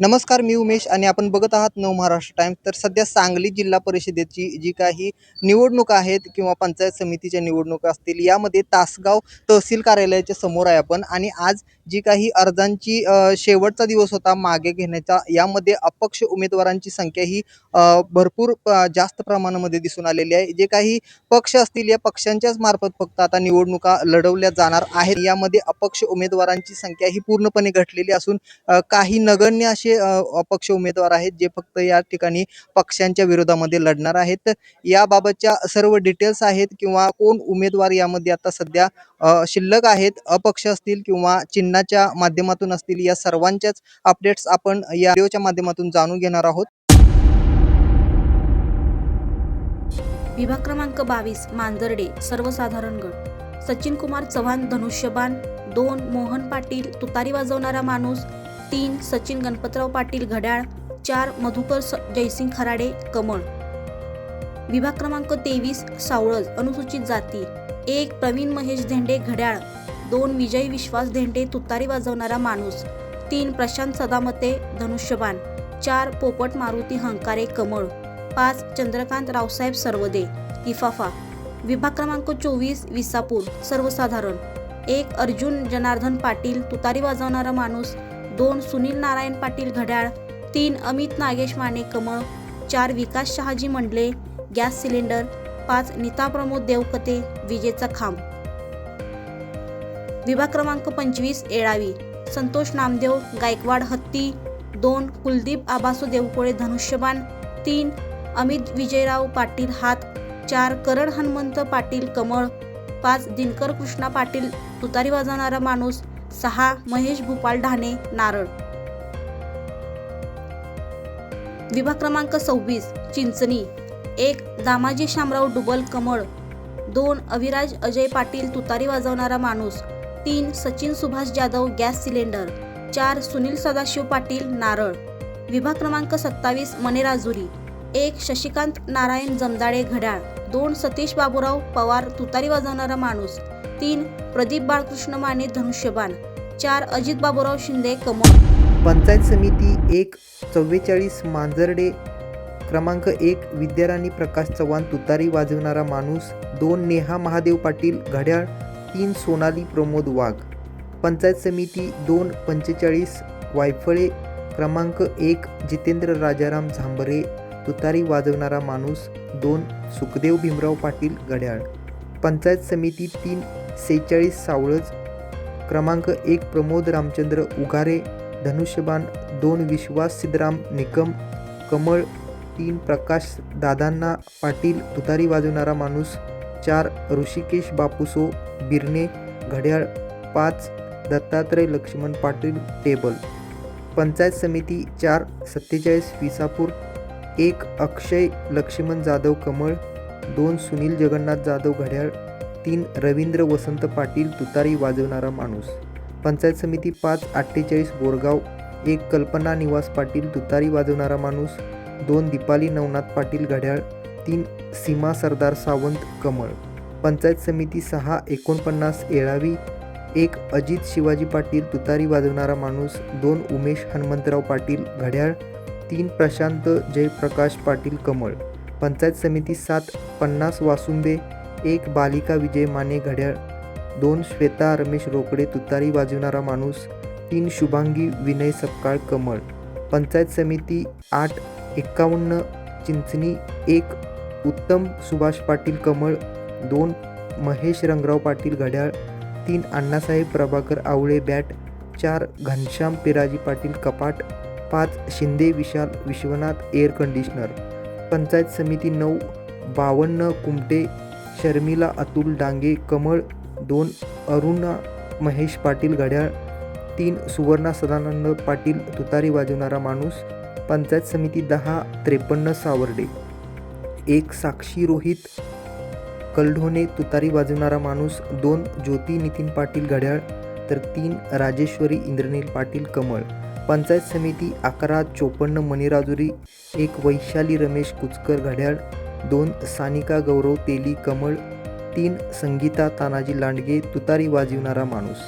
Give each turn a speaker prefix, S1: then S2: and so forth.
S1: नमस्कार, मी उमेश आणि आपण बघत आहात नवमहाराष्ट्र टाइम्स. तर सध्या सांगली जिल्हा परिषदेची जी काही निवडणूक आहेत किंवा पंचायत समितीच्या निवडणुका असतील, यामध्ये तासगाव तहसील कार्यालयाच्या समोर आहे आपण. आणि आज जी काही अर्जांची शेवटचा दिवस होता मागे घेण्याचा, यामध्ये अपक्ष उमेदवारांची संख्या ही भरपूर जास्त प्रमाणामध्ये दिसून आलेली आहे. जे काही पक्ष असतील, या पक्षांच्याच मार्फत फक्त आता निवडणुका लढवल्या जाणार आहेत. यामध्ये अपक्ष उमेदवारांची संख्या ही पूर्णपणे घटलेली असून काही नगण्य असे अपक्ष उमेदवार आहेत जे फक्त या ठिकाणी पक्षांच्या विरोधामध्ये लढणार आहेत. तर याबाबतच्या सर्व डिटेल्स आहेत किंवा कोण उमेदवार यामध्ये आता सध्या शिल्लक आहेत, अपक्ष असतील किंवा चिन्हाच्या माध्यमातून असतील, या सर्वांच्याच अपडेट्स आपण या व्हिडिओच्या माध्यमातून जाणून घेणार आहोत.
S2: विभाग क्रमांक 22 मांजर्डे सर्वसाधारण गट. सचिन कुमार चव्हाण धनुष्यबाण. 2 मोहन पाटील तुतारी वाजवणारा माणूस. 3 सचिन गणपतराव पाटील घड्याळ. 4 मधुकर जयसिंग खराडे कमळ. विभाग क्रमांक 23 सावळज अनुसूचित जाती. 1 प्रवीण महेश धेंडे घड्याळ. 2 विजय विश्वास धेंडे तुतारी वाजवणारा माणूस. 3 प्रशांत सदामते धनुष्यबाण. 4 पोपट मारुती हंकारे कमळ. 5 चंद्रकांत रावसाहेब सरवदे लिफाफा. विभाग क्रमांक 24 विसापूर सर्वसाधारण. 1 अर्जुन जनार्दन पाटील तुतारी वाजवणारा माणूस. 2 सुनील नारायण पाटील घड्याळ. 3 अमित नागेश माने कमळ. 4 विकास शहाजी मंडले गॅस सिलेंडर. 5 नीता प्रमोद देवकते विजेचा खांब. विभाग क्रमांक 25 येळावी संतोष नामदेव गायकवाड हत्ती. 2 कुलदीप आबासू देवकोळे धनुष्यबाण. 3 अमित विजयराव पाटील हात. 4 करण हनुमंत पाटील कमळ. 5 दिनकर कृष्णा पाटील तुतारी वाजवणारा माणूस. 6 महेश भूपाल ढाणे नारळ. विभाग क्रमांक 26 चिंचणी. 1 दामाजी शामराव डुबल कमळ. 2 अविराज अजय पाटील तुतारी वाजवणारा माणूस. 3 सचिन सुभाष जाधव गॅस सिलेंडर. 4 सुनील सदाशिव पाटील नारळ. विभाग क्रमांक 27 मनेराजुरी. 1 शशिकांत नारायण जमदाडे घड्याळ. 2 सतीश बाबूराव पवार तुतारी वाजवणारा माणूस. 3 प्रदीप बाळकृष्ण माने धनुष्यबाण. 4 अजित बाबूराव शिंदे कमळ.
S1: पंचायत समिती 1 44 मांजर्डे. क्रमांक 1 विद्याराणी प्रकाश चव्हाण तुतारी वाजवणारा माणूस. 2 नेहा महादेव पाटील घड्याळ. 3 सोनाली प्रमोद वाघ. पंचायत समिती 2 45 वायफळे. क्रमांक 1 जितेंद्र राजाराम झांबरे तुतारी वाजवणारा माणूस. 2 सुखदेव भीमराव पाटील घड्याळ. पंचायत समिती 3 46 सावळज. क्रमांक 1 प्रमोद रामचंद्र उगारे धनुष्यबाण. 2 विश्वास सिद्धराम निकम कमळ. 3 प्रकाश दादांना पाटील तुतारी वाजवणारा माणूस. 4 ऋषिकेश बापूसो बिरणे घड्याळ. 5 दत्तात्रय लक्ष्मण पाटील टेबल. पंचायत समिती 4 47 विसापूर. 1 अक्षय लक्ष्मण जाधव कमळ. 2 सुनील जगन्नाथ जाधव घड्याळ. 3 रवींद्र वसंत पाटील तुतारी वाजवणारा माणूस. पंचायत समिती 5 48 बोरगाव. 1 कल्पना निवास पाटील तुतारी वाजवणारा माणूस. 2 दीपाली नवनाथ पाटील घड्याळ. 3 सीमा सरदार सावंत कमळ. पंचायत समिती 6 49 येळावी. 1 अजित शिवाजी पाटील तुतारी वाजवणारा माणूस. 2 उमेश हनुमंतराव पाटील घड्याळ. 3 प्रशांत जयप्रकाश पाटील कमळ. पंचायत समिती 7 50 वासुंबे. 1 बालिका विजय माने घड्याळ. 2 श्वेता रमेश रोकडे तुतारी वाजवणारा माणूस. 3 शुभांगी विनय सपकाळ कमळ. पंचायत समिती 8 51 चिंचणी. 1 उत्तम सुभाष पाटील कमळ. 2 महेश रंगराव पाटील घड्याळ. 3 अण्णासाहेब प्रभाकर आवळे बॅट. 4 घनश्याम पिराजी पाटील कपाट. 5 शिंदे विशाल विश्वनाथ एअर कंडिशनर. पंचायत समिती 9 52 कुमटे शर्मिला अतुल डांगे कमळ. 2 अरुणा महेश पाटील घड्याळ. 3 सुवर्णा सदानंद पाटील तुतारी वाजवणारा माणूस. पंचायत समिती 10 53 सावर्डे. 1 साक्षी रोहित कलढोणे तुतारी वाजवणारा माणूस. 2 ज्योती नितीन पाटील घड्याळ. तर 3 राजेश्वरी इंद्रनील पाटील कमळ. पंचायत समिती 11 54 मनेराजुरी. 1 वैशाली रमेश कुचकर घड्याळ. 2 सानिका गौरव तेली कमळ. 3 संगीता तानाजी लांडगे तुतारी वाजवणारा माणूस.